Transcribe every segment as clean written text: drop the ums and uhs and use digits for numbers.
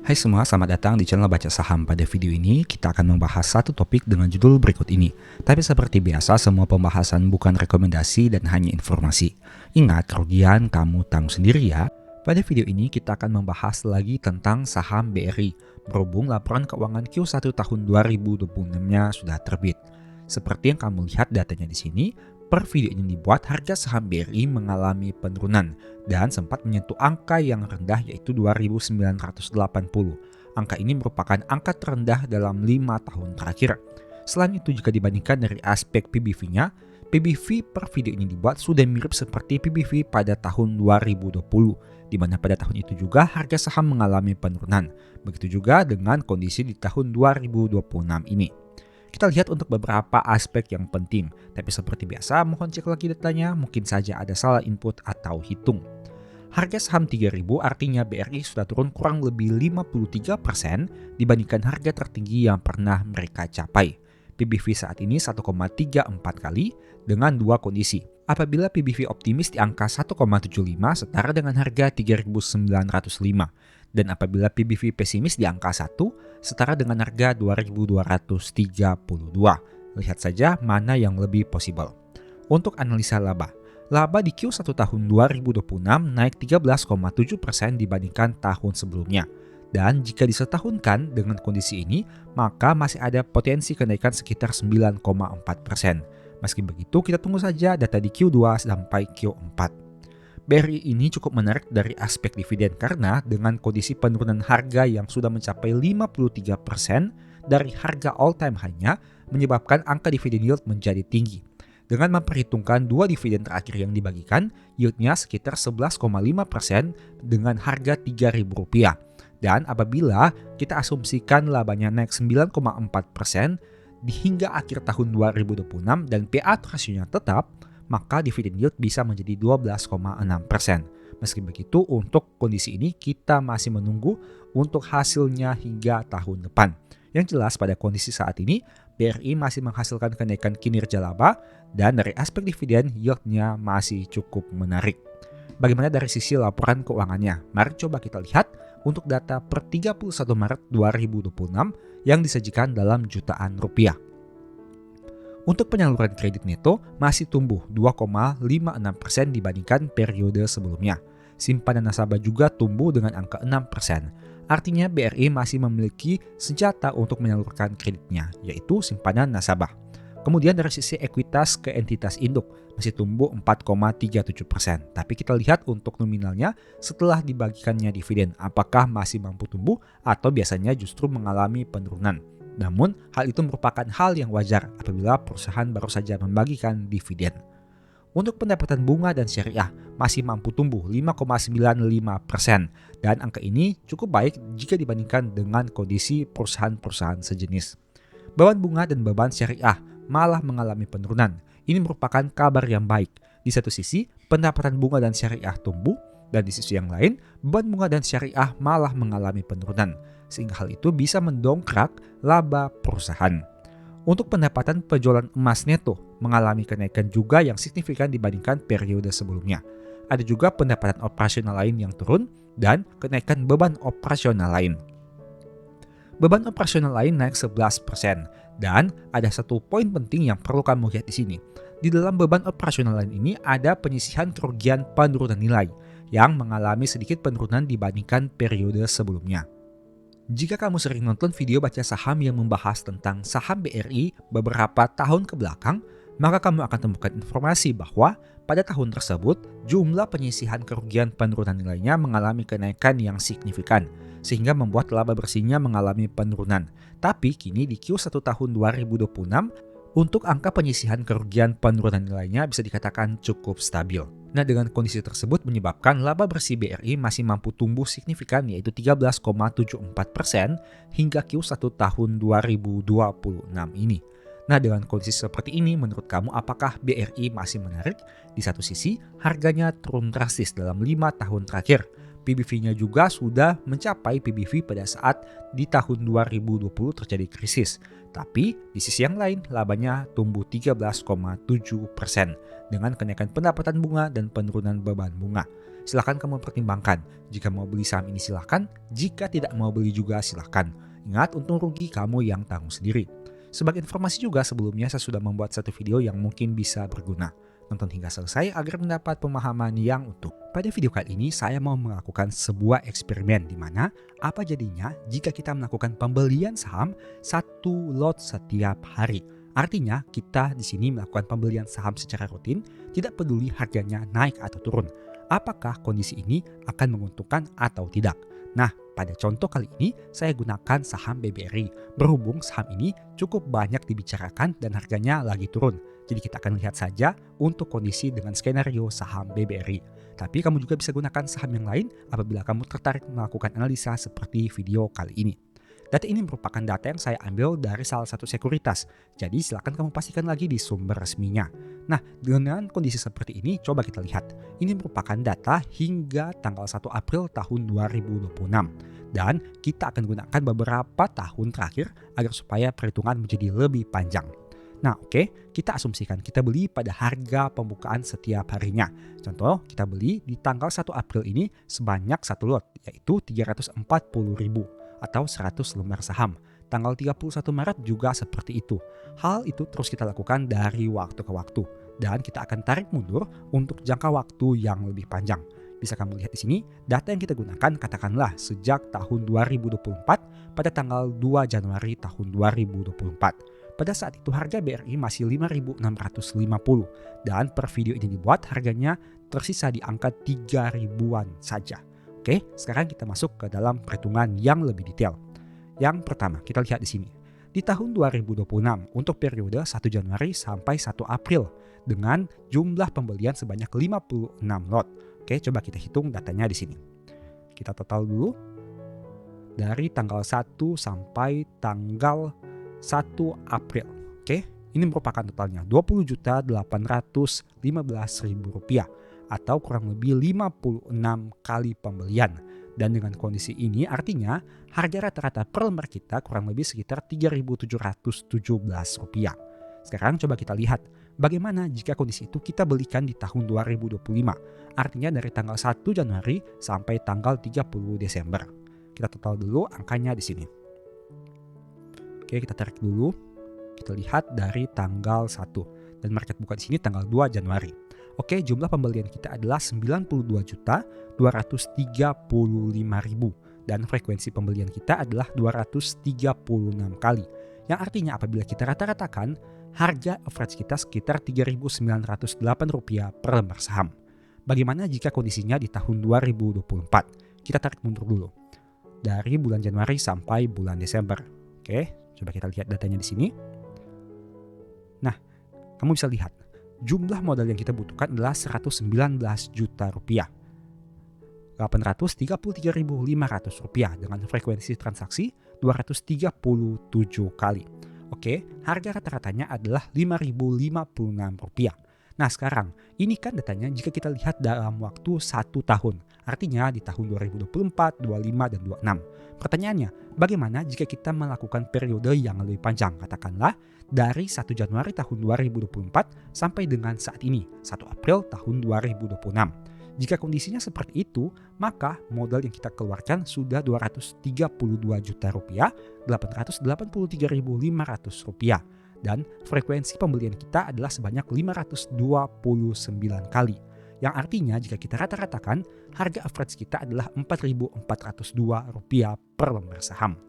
Hai semua, selamat datang di channel Baca Saham. Pada video ini, kita akan membahas satu topik dengan judul berikut ini. Tapi seperti biasa, semua pembahasan bukan rekomendasi dan hanya informasi. Ingat, kerugian kamu tanggung sendiri ya. Pada video ini, kita akan membahas lagi tentang saham BRI. Berhubung laporan keuangan Q1 tahun 2026-nya sudah terbit. Seperti yang kamu lihat datanya di sini, per video ini dibuat harga saham BRI mengalami penurunan dan sempat menyentuh angka yang rendah yaitu 2.980. Angka ini merupakan angka terendah dalam 5 tahun terakhir. Selain itu jika dibandingkan dari aspek PBV-nya, PBV per video ini dibuat sudah mirip seperti PBV pada tahun 2020, di mana pada tahun itu juga harga saham mengalami penurunan. Begitu juga dengan kondisi di tahun 2026 ini. Kita lihat untuk beberapa aspek yang penting, tapi seperti biasa mohon cek lagi datanya, mungkin saja ada salah input atau hitung. Harga saham 3.000 artinya BRI sudah turun kurang lebih 53% dibandingkan harga tertinggi yang pernah mereka capai. PBV saat ini 1,34 kali dengan dua kondisi. Apabila PBV optimis di angka 1,75 setara dengan harga 3.905 dan apabila PBV pesimis di angka 1 setara dengan harga 2.232. Lihat saja mana yang lebih possible. Untuk analisa laba di Q1 tahun 2026 naik 13,7% dibandingkan tahun sebelumnya. Dan jika disetahunkan dengan kondisi ini, maka masih ada potensi kenaikan sekitar 9,4%. Meski begitu, kita tunggu saja data di Q2 sampai Q4. BRI ini cukup menarik dari aspek dividen karena dengan kondisi penurunan harga yang sudah mencapai 53% dari harga all-time high-nya menyebabkan angka dividen yield menjadi tinggi. Dengan memperhitungkan dua dividen terakhir yang dibagikan, yieldnya sekitar 11,5% dengan harga Rp3.000. Dan apabila kita asumsikan labanya naik 9,4% hingga akhir tahun 2026 dan payout ratio-nya tetap, maka dividen yield bisa menjadi 12,6%. Meski begitu, untuk kondisi ini kita masih menunggu untuk hasilnya hingga tahun depan. Yang jelas pada kondisi saat ini, BRI masih menghasilkan kenaikan kinerja laba dan dari aspek dividen yieldnya masih cukup menarik. Bagaimana dari sisi laporan keuangannya? Mari coba kita lihat untuk data per 31 Maret 2026 yang disajikan dalam jutaan rupiah. Untuk penyaluran kredit neto masih tumbuh 2,56% dibandingkan periode sebelumnya. Simpanan nasabah juga tumbuh dengan angka 6%. Artinya BRI masih memiliki senjata untuk menyalurkan kreditnya, yaitu simpanan nasabah. Kemudian dari sisi ekuitas ke entitas induk masih tumbuh 4,37%. Tapi kita lihat untuk nominalnya setelah dibagikannya dividen, apakah masih mampu tumbuh atau biasanya justru mengalami penurunan. Namun, hal itu merupakan hal yang wajar apabila perusahaan baru saja membagikan dividen. Untuk pendapatan bunga dan syariah masih mampu tumbuh 5,95% dan angka ini cukup baik jika dibandingkan dengan kondisi perusahaan-perusahaan sejenis. Beban bunga dan beban syariah malah mengalami penurunan. Ini merupakan kabar yang baik. Di satu sisi, pendapatan bunga dan syariah tumbuh, dan di sisi yang lain, beban bunga dan syariah malah mengalami penurunan, sehingga hal itu bisa mendongkrak laba perusahaan. Untuk pendapatan penjualan emas neto mengalami kenaikan juga yang signifikan dibandingkan periode sebelumnya. Ada juga pendapatan operasional lain yang turun dan kenaikan beban operasional lain. Beban operasional lain naik 11% dan ada satu poin penting yang perlu kamu lihat di sini. Di dalam beban operasional lain ini ada penyisihan kerugian penurunan nilai yang mengalami sedikit penurunan dibandingkan periode sebelumnya. Jika kamu sering nonton video baca saham yang membahas tentang saham BRI beberapa tahun ke belakang, maka kamu akan temukan informasi bahwa pada tahun tersebut jumlah penyisihan kerugian penurunan nilainya mengalami kenaikan yang signifikan, sehingga membuat laba bersihnya mengalami penurunan. Tapi kini di Q1 tahun 2026, untuk angka penyisihan kerugian penurunan nilainya bisa dikatakan cukup stabil. Nah, dengan kondisi tersebut menyebabkan laba bersih BRI masih mampu tumbuh signifikan yaitu 13,74% hingga Q1 tahun 2026 ini. Nah, dengan kondisi seperti ini menurut kamu apakah BRI masih menarik? Di satu sisi, harganya turun drastis dalam 5 tahun terakhir. PBV-nya juga sudah mencapai PBV pada saat di tahun 2020 terjadi krisis. Tapi di sisi yang lain labanya tumbuh 13,7% dengan kenaikan pendapatan bunga dan penurunan beban bunga. Silahkan kamu pertimbangkan, jika mau beli saham ini silahkan, jika tidak mau beli juga silahkan. Ingat, untung rugi kamu yang tanggung sendiri. Sebagai informasi juga sebelumnya saya sudah membuat satu video yang mungkin bisa berguna. Nonton hingga selesai agar mendapat pemahaman yang utuh. Pada video kali ini saya mau melakukan sebuah eksperimen di mana apa jadinya jika kita melakukan pembelian saham satu lot setiap hari. Artinya kita di sini melakukan pembelian saham secara rutin, tidak peduli harganya naik atau turun. Apakah kondisi ini akan menguntungkan atau tidak? Nah, pada contoh kali ini saya gunakan saham BBRI. Berhubung saham ini cukup banyak dibicarakan dan harganya lagi turun. Jadi kita akan lihat saja untuk kondisi dengan skenario saham BBRI. Tapi kamu juga bisa gunakan saham yang lain apabila kamu tertarik melakukan analisa seperti video kali ini. Data ini merupakan data yang saya ambil dari salah satu sekuritas. Jadi silakan kamu pastikan lagi di sumber resminya. Nah, dengan kondisi seperti ini coba kita lihat. Ini merupakan data hingga tanggal 1 April tahun 2026. Dan kita akan gunakan beberapa tahun terakhir agar supaya perhitungan menjadi lebih panjang. Nah oke, kita asumsikan kita beli pada harga pembukaan setiap harinya. Contoh, kita beli di tanggal 1 April ini sebanyak 1 lot, yaitu 340.000 atau 100 lembar saham. Tanggal 31 Maret juga seperti itu. Hal itu terus kita lakukan dari waktu ke waktu. Dan kita akan tarik mundur untuk jangka waktu yang lebih panjang. Bisa kamu lihat di sini, data yang kita gunakan katakanlah sejak tahun 2024 pada tanggal 2 Januari tahun 2024. Pada saat itu harga BRI masih 5.650 dan per video ini dibuat harganya tersisa di angka 3.000-an saja. Oke, sekarang kita masuk ke dalam perhitungan yang lebih detail. Yang pertama, kita lihat di sini. Di tahun 2026 untuk periode 1 Januari sampai 1 April dengan jumlah pembelian sebanyak 56 lot. Oke, coba kita hitung datanya di sini. Kita total dulu dari tanggal 1 sampai tanggal 1 April. Oke, ini merupakan totalnya Rp20.815.000 atau kurang lebih 56 kali pembelian. Dan dengan kondisi ini artinya harga rata-rata per lembar kita kurang lebih sekitar Rp3.717. Sekarang coba kita lihat bagaimana jika kondisi itu kita belikan di tahun 2025. Artinya dari tanggal 1 Januari sampai tanggal 30 Desember. Kita total dulu angkanya di sini. Oke, kita tarik dulu. Kita lihat dari tanggal 1 dan market buka di sini tanggal 2 Januari. Oke, jumlah pembelian kita adalah 92.235.000 dan frekuensi pembelian kita adalah 236 kali. Yang artinya apabila kita rata-ratakan, harga average kita sekitar Rp3.908 per lembar saham. Bagaimana jika kondisinya di tahun 2024? Kita tarik mundur dulu. Dari bulan Januari sampai bulan Desember. Oke, coba kita lihat datanya di sini. Nah, kamu bisa lihat jumlah modal yang kita butuhkan adalah Rp119 juta. Rp833.500 dengan frekuensi transaksi 237 kali. Oke, harga rata-ratanya adalah Rp5.056. Nah sekarang, ini kan datanya jika kita lihat dalam waktu 1 tahun. Artinya di tahun 2024, 25, dan 26. Pertanyaannya, bagaimana jika kita melakukan periode yang lebih panjang? Katakanlah dari 1 Januari tahun 2024 sampai dengan saat ini, 1 April tahun 2026. Jika kondisinya seperti itu, maka modal yang kita keluarkan sudah Rp232.883.500 dan frekuensi pembelian kita adalah sebanyak 529 kali. Yang artinya jika kita rata-ratakan, harga average kita adalah Rp4.402 per lembar saham.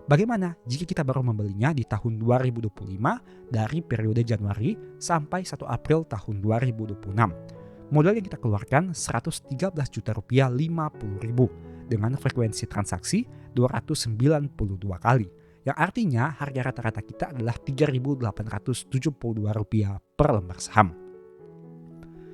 Bagaimana jika kita baru membelinya di tahun 2025 dari periode Januari sampai 1 April tahun 2026? Modal yang kita keluarkan Rp113 juta 50.000 dengan frekuensi transaksi 292 kali. Yang artinya harga rata-rata kita adalah Rp3.872 per lembar saham.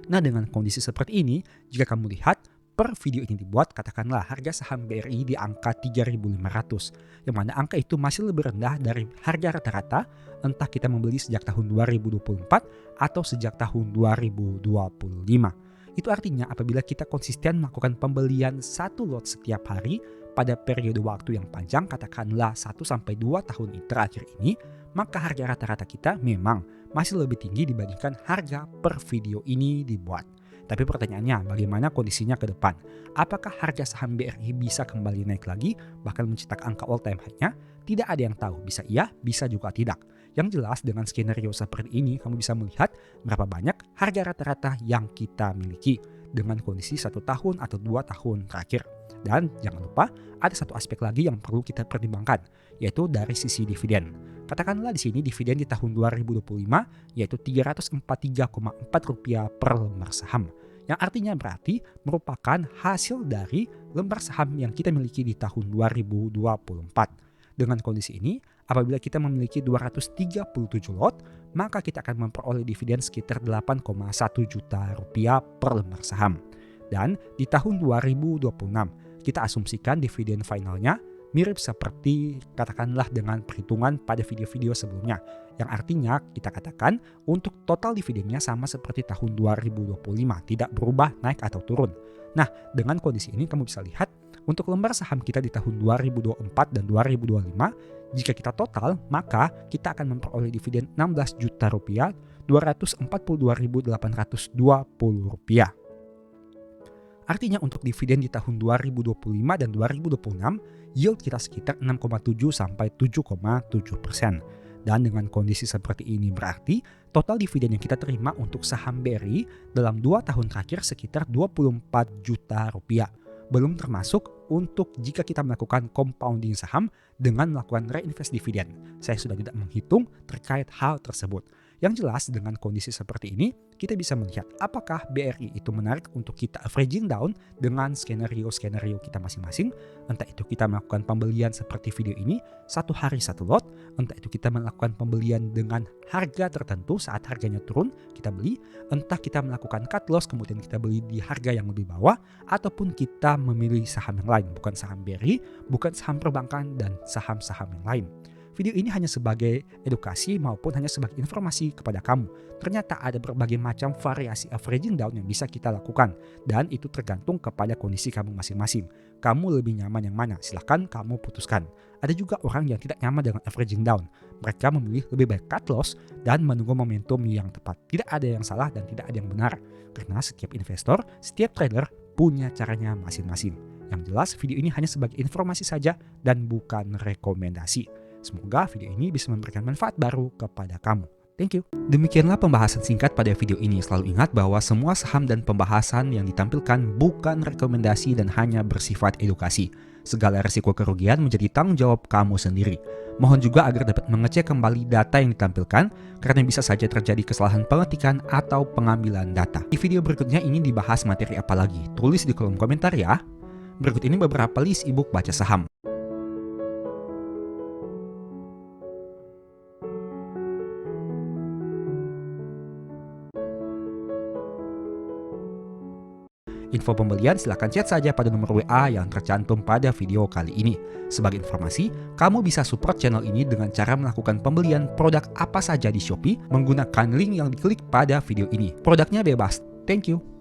Nah dengan kondisi seperti ini, jika kamu lihat per video ini dibuat, katakanlah harga saham BRI di angka 3.500, yang mana angka itu masih lebih rendah dari harga rata-rata entah kita membeli sejak tahun 2024 atau sejak tahun 2025. Itu artinya apabila kita konsisten melakukan pembelian satu lot setiap hari pada periode waktu yang panjang, katakanlah 1-2 tahun terakhir ini, maka harga rata-rata kita memang masih lebih tinggi dibandingkan harga per video ini dibuat. Tapi pertanyaannya, bagaimana kondisinya ke depan? Apakah harga saham BRI bisa kembali naik lagi, bahkan mencetak angka all time high-nya? Tidak ada yang tahu, bisa iya, bisa juga tidak. Yang jelas dengan skenario seperti ini, kamu bisa melihat berapa banyak harga rata-rata yang kita miliki dengan kondisi 1 tahun atau 2 tahun terakhir. Dan jangan lupa, ada satu aspek lagi yang perlu kita pertimbangkan, yaitu dari sisi dividen. Katakanlah di sini dividen di tahun 2025 yaitu Rp343,4 per lembar saham. Yang artinya berarti merupakan hasil dari lembar saham yang kita miliki di tahun 2024. Dengan kondisi ini, apabila kita memiliki 237 lot, maka kita akan memperoleh dividen sekitar Rp8,1 juta per lembar saham. Dan di tahun 2026, kita asumsikan dividen finalnya mirip seperti katakanlah dengan perhitungan pada video-video sebelumnya. Yang artinya kita katakan untuk total dividennya sama seperti tahun 2025, tidak berubah naik atau turun. Nah, dengan kondisi ini kamu bisa lihat untuk lembar saham kita di tahun 2024 dan 2025, jika kita total maka kita akan memperoleh dividen Rp16 juta, Rp242.820. Artinya untuk dividen di tahun 2025 dan 2026, yield kita sekitar 6,7 sampai 7,7%. Dan dengan kondisi seperti ini berarti total dividen yang kita terima untuk saham BRI dalam 2 tahun terakhir sekitar Rp24 juta. Belum termasuk untuk jika kita melakukan compounding saham dengan melakukan reinvest dividen. Saya sudah tidak menghitung terkait hal tersebut. Yang jelas dengan kondisi seperti ini, kita bisa melihat apakah BRI itu menarik untuk kita averaging down dengan skenario-skenario kita masing-masing. Entah itu kita melakukan pembelian seperti video ini, 1 hari 1 lot. Entah itu kita melakukan pembelian dengan harga tertentu saat harganya turun, kita beli. Entah kita melakukan cut loss, kemudian kita beli di harga yang lebih bawah. Ataupun kita memilih saham yang lain, bukan saham BRI, bukan saham perbankan, dan saham-saham yang lain. Video ini hanya sebagai edukasi maupun hanya sebagai informasi kepada kamu. Ternyata ada berbagai macam variasi averaging down yang bisa kita lakukan. Dan itu tergantung kepada kondisi kamu masing-masing. Kamu lebih nyaman yang mana? Silahkan kamu putuskan. Ada juga orang yang tidak nyaman dengan averaging down. Mereka memilih lebih baik cut loss dan menunggu momentum yang tepat. Tidak ada yang salah dan tidak ada yang benar. Karena setiap investor, setiap trader punya caranya masing-masing. Yang jelas video ini hanya sebagai informasi saja dan bukan rekomendasi. Semoga video ini bisa memberikan manfaat baru kepada kamu. Thank you. Demikianlah pembahasan singkat pada video ini. Selalu ingat bahwa semua saham dan pembahasan yang ditampilkan bukan rekomendasi dan hanya bersifat edukasi. Segala risiko kerugian menjadi tanggung jawab kamu sendiri. Mohon juga agar dapat mengecek kembali data yang ditampilkan karena bisa saja terjadi kesalahan pengetikan atau pengambilan data. Di video berikutnya ingin dibahas materi apa lagi? Tulis di kolom komentar ya. Berikut ini beberapa list ebook baca saham. Info pembelian silahkan chat saja pada nomor WA yang tercantum pada video kali ini. Sebagai informasi, kamu bisa support channel ini dengan cara melakukan pembelian produk apa saja di Shopee menggunakan link yang diklik pada video ini. Produknya bebas. Thank you.